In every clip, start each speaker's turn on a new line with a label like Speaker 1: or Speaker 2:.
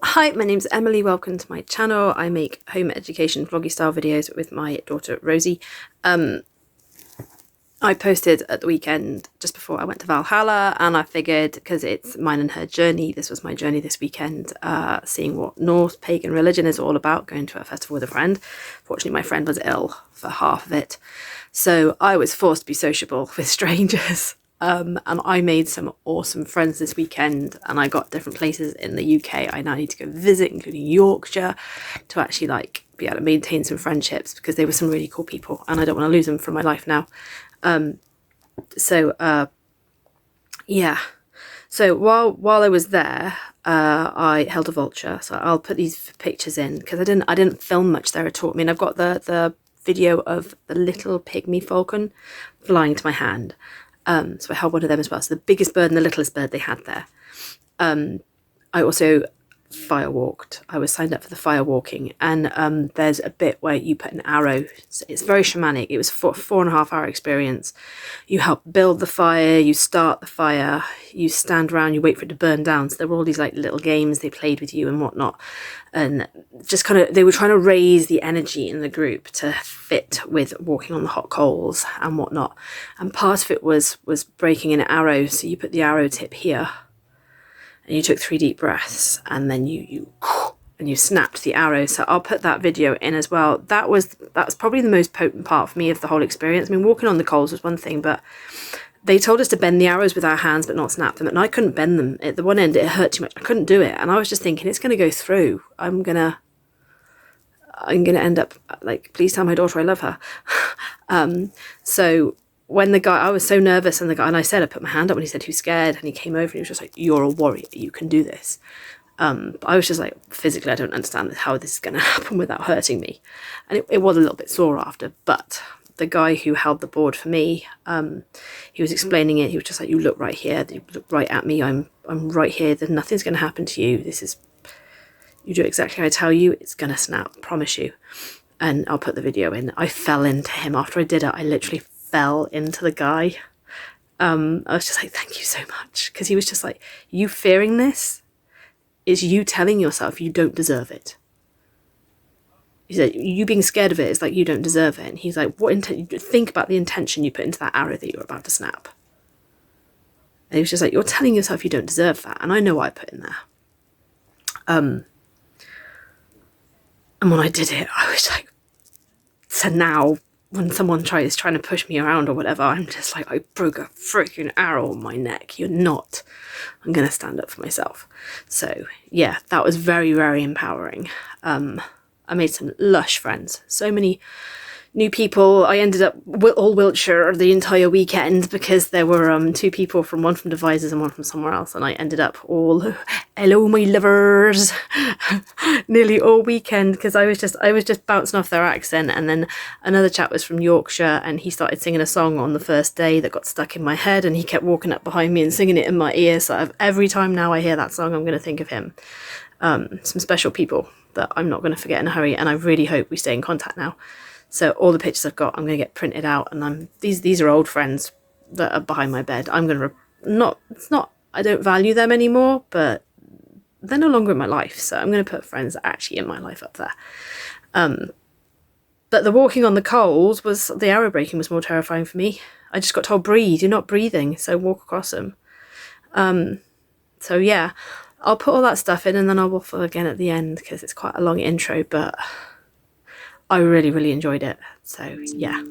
Speaker 1: Hi, my name's Emily. Welcome to my channel. I make home education vloggy style videos with my daughter Rosie. I posted at the weekend just before I went to Valhalla, and I figured because it's mine and her journey, this was my journey this weekend, seeing what Norse pagan religion is all about, going to a festival with a friend. Fortunately, my friend was ill for half of it, so I was forced to be sociable with strangers. And I made some awesome friends this weekend, and I got different places in the UK I now need to go visit, including Yorkshire, to actually be able to maintain some friendships, because they were some really cool people and I don't want to lose them from my life now. Yeah. So while I was there, I held a vulture. So I'll put these pictures in because I didn't film much there at all. I mean, I've got the video of the little pygmy falcon flying to my hand. So I held one of them as well. So the biggest bird and the littlest bird they had there. I also firewalked. I was signed up for the firewalking, and there's a bit where you put an arrow. It's very shamanic. It was a 4.5 hour experience. You help build the fire, you start the fire, you stand around, you wait for it to burn down. So there were all these little games they played with you and whatnot, and just they were trying to raise the energy in the group to fit with walking on the hot coals and whatnot. And part of it was breaking an arrow. So you put the arrow tip here, and you took 3 deep breaths, and then you snapped the arrow. So I'll put that video in as well. That's probably the most potent part for me of the whole experience. I mean, walking on the coals was one thing, but they told us to bend the arrows with our hands but not snap them, and I couldn't bend them. At the one end it hurt too much. I couldn't do it, and I was just thinking, it's going to go through. I'm gonna end up please tell my daughter I love her. So when the guy, I was so nervous, and I said, I put my hand up, and he said, who's scared? And he came over and he was just like, you're a warrior, you can do this. But I was just like, physically, I don't understand how this is going to happen without hurting me. And it was a little bit sore after, but the guy who held the board for me, he was explaining it. He was just like, you look right here, you look right at me, I'm right here, then nothing's going to happen to you. You do exactly how I tell you, it's going to snap, promise you. And I'll put the video in. I fell into him after I did it. I literally fell into the guy. I was just like, thank you so much, because he was just like, you fearing this is you telling yourself you don't deserve it. He said, you being scared of it is like you don't deserve it. And he's like, think about the intention you put into that arrow that you're about to snap. And he was just like, you're telling yourself you don't deserve that, and I know what I put in there. And when I did it, I was like, so now when someone trying to push me around or whatever, I'm just like, I broke a freaking arrow on my neck. I'm gonna stand up for myself. So yeah, that was very, very empowering. I made some lush friends, so many new people. I ended up all Wiltshire the entire weekend, because there were 2 people one from Devizes and one from somewhere else, and I ended up all hello my lovers nearly all weekend, because I was just bouncing off their accent. And then another chap was from Yorkshire, and he started singing a song on the first day that got stuck in my head, and he kept walking up behind me and singing it in my ear. So every time now I hear that song, I'm going to think of him. Some special people that I'm not going to forget in a hurry, and I really hope we stay in contact now. So all the pictures I've got, I'm going to get printed out, and these are old friends that are behind my bed. I'm going to I don't value them anymore, but they're no longer in my life, so I'm going to put friends that are actually in my life up there. But the walking on the coals the arrow breaking was more terrifying for me. I just got told, breathe, you're not breathing, so walk across them. So yeah, I'll put all that stuff in, and then I'll waffle again at the end, because it's quite a long intro, but I really, really enjoyed it. So yeah.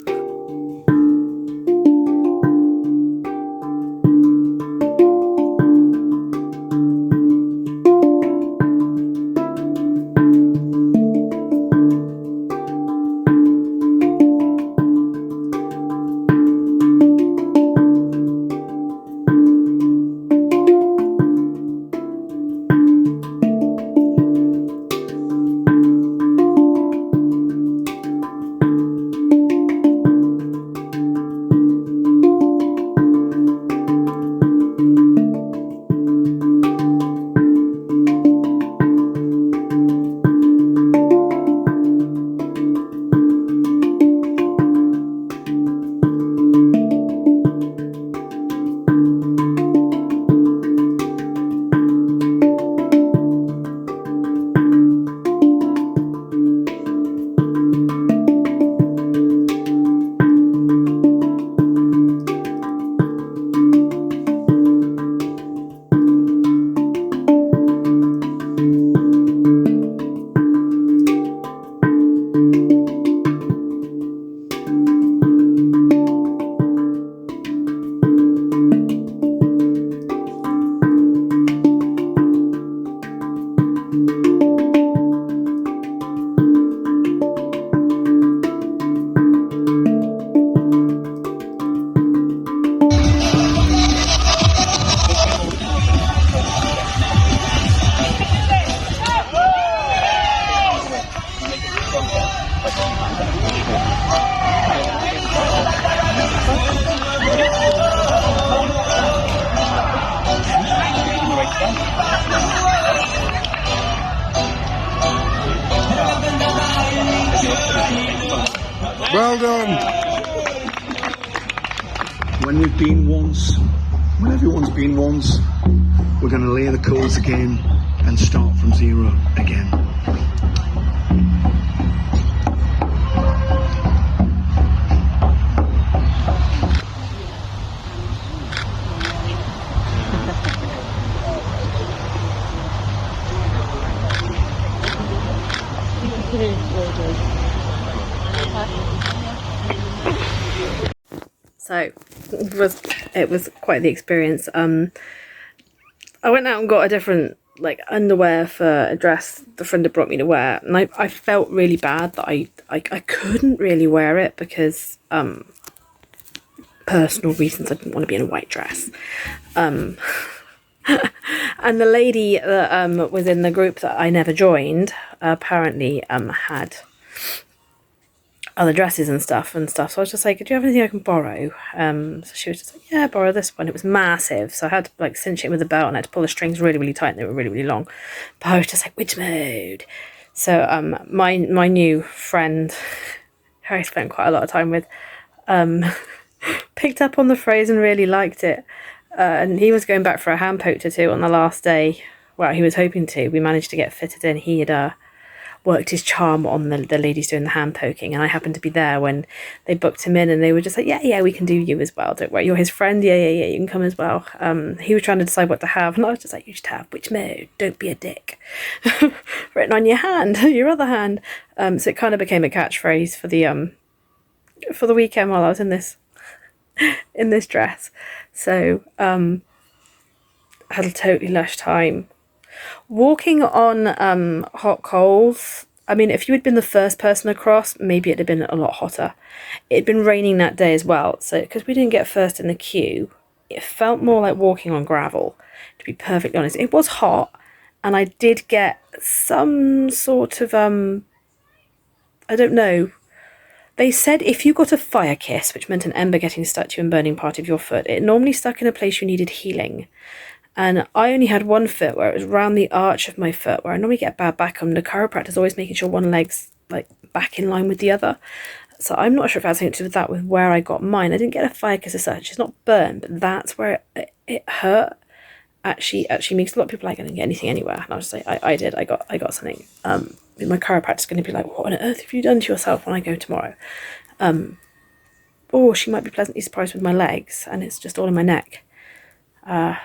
Speaker 2: Well done. When we've been once, when everyone's been once, we're going to lay the codes again and start from zero again.
Speaker 1: So it was quite the experience. I went out and got a different like underwear for a dress the friend had brought me to wear, and I felt really bad that I couldn't really wear it because personal reasons. I didn't want to be in a white dress. And the lady that was in the group that I never joined apparently had other dresses and stuff. So I was just like, do you have anything I can borrow? So she was just like, yeah, borrow this one. It was massive, so I had to like cinch it with a belt, and I had to pull the strings really, really tight, and they were really, really long. But I was just like, which mode? So my new friend, who I spent quite a lot of time with, picked up on the phrase and really liked it. And he was going back for a hand poke tattoo on the last day. Well, he was hoping to. We managed to get fitted in. He had worked his charm on the ladies doing the hand poking, and I happened to be there when they booked him in, and they were just like, yeah, we can do you as well, don't worry, you're his friend, yeah, you can come as well. He was trying to decide what to have, and I was just like, you should have which mode, don't be a dick, written on your hand, your other hand. So it kind of became a catchphrase for the weekend while I was in this dress. So I had a totally lush time. Walking on hot coals, I mean, if you had been the first person across, maybe it'd have been a lot hotter. It had been raining that day as well, so because we didn't get first in the queue, it felt more like walking on gravel, to be perfectly honest. It was hot, and I did get some sort of, I don't know, they said if you got a fire kiss, which meant an ember getting stuck to you and burning part of your foot, it normally stuck in a place you needed healing. And I only had one foot where it was round the arch of my foot, where I normally get bad back. The chiropractor is always making sure one leg's like back in line with the other. So I'm not sure if it has anything to do with that, with where I got mine. I didn't get a fire kiss as such. It's not burned, but that's where it hurt. Actually makes a lot of people like, I didn't get anything anywhere. And I was like, I did. I got something. My chiropractor's going to be like, what on earth have you done to yourself when I go tomorrow? Or she might be pleasantly surprised with my legs, and it's just all in my neck.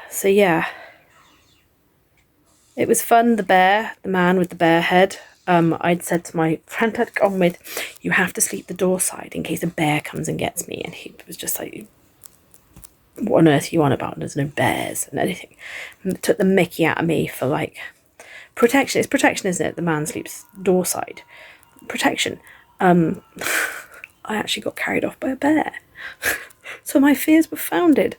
Speaker 1: So yeah, it was fun. The man with the bear head, I'd said to my friend I'd gone with, you have to sleep the door side in case a bear comes and gets me, and he was just like, what on earth are you on about? There's no bears and anything. And took the mickey out of me for like protection. It's protection, isn't it? The man sleeps door side. Protection. I actually got carried off by a bear. So my fears were founded.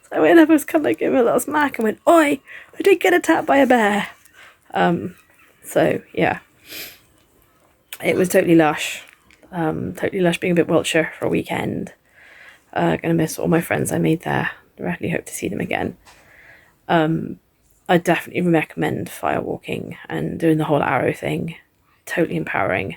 Speaker 1: So I went up, I was kind of like giving him a little smack and went, oi, I did get attacked by a bear. So yeah, it was totally lush. Totally lush being a bit Wiltshire for a weekend. Gonna miss all my friends I made there. Really hope to see them again. I definitely recommend firewalking and doing the whole arrow thing. Totally empowering.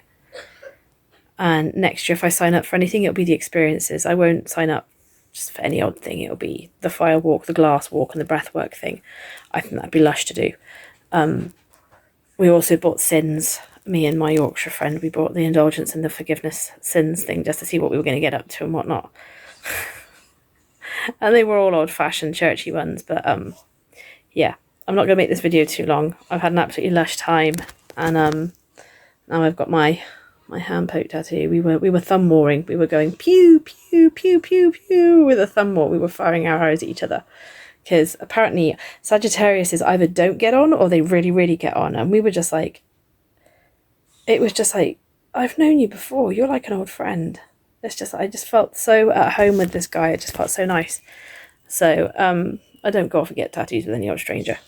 Speaker 1: And next year, if I sign up for anything, it'll be the experiences. I won't sign up just for any odd thing. It'll be the fire walk, the glass walk, and the breathwork thing. I think that'd be lush to do. We also bought sins. Me and my Yorkshire friend, we bought the indulgence and the forgiveness sins thing just to see what we were going to get up to and whatnot. And they were all old-fashioned churchy ones, but yeah, I'm not going to make this video too long. I've had an absolutely lush time, and now I've got my hand poke tattoo. We were thumb warring. We were going pew pew pew pew pew with a thumb war. We were firing arrows at each other, because apparently Sagittarius is either don't get on or they really, really get on. And we were just like, it was just like, I've known you before. You're like an old friend. It's just, I just felt so at home with this guy. It just felt so nice. So I don't go off and get tattoos with any old stranger.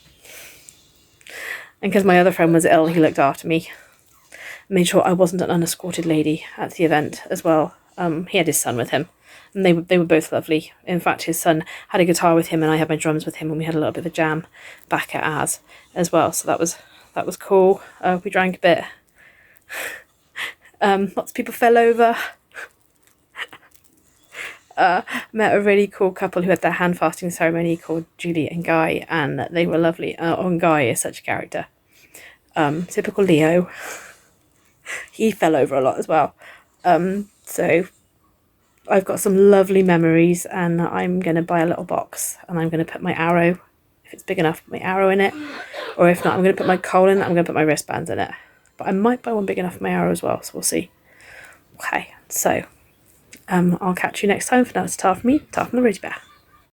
Speaker 1: And because my other friend was ill, he looked after me. Made sure I wasn't an unescorted lady at the event as well. He had his son with him, and they were both lovely. In fact, his son had a guitar with him, and I had my drums with him, and we had a little bit of a jam back at ours as well. So that was cool. We drank a bit, Lots of people fell over. Met a really cool couple who had their hand fasting ceremony called Julie and Guy, and they were lovely. And Guy is such a character. Typical Leo. He fell over a lot as well. So I've got some lovely memories, and I'm going to buy a little box, and I'm going to put my arrow, if it's big enough, put my arrow in it. Or if not, I'm going to put my coal in it, I'm going to put my wristbands in it. But I might buy one big enough for my arrow as well, so we'll see. Okay, so I'll catch you next time. For now, it's Ta from me, Ta from the Rosy Bear.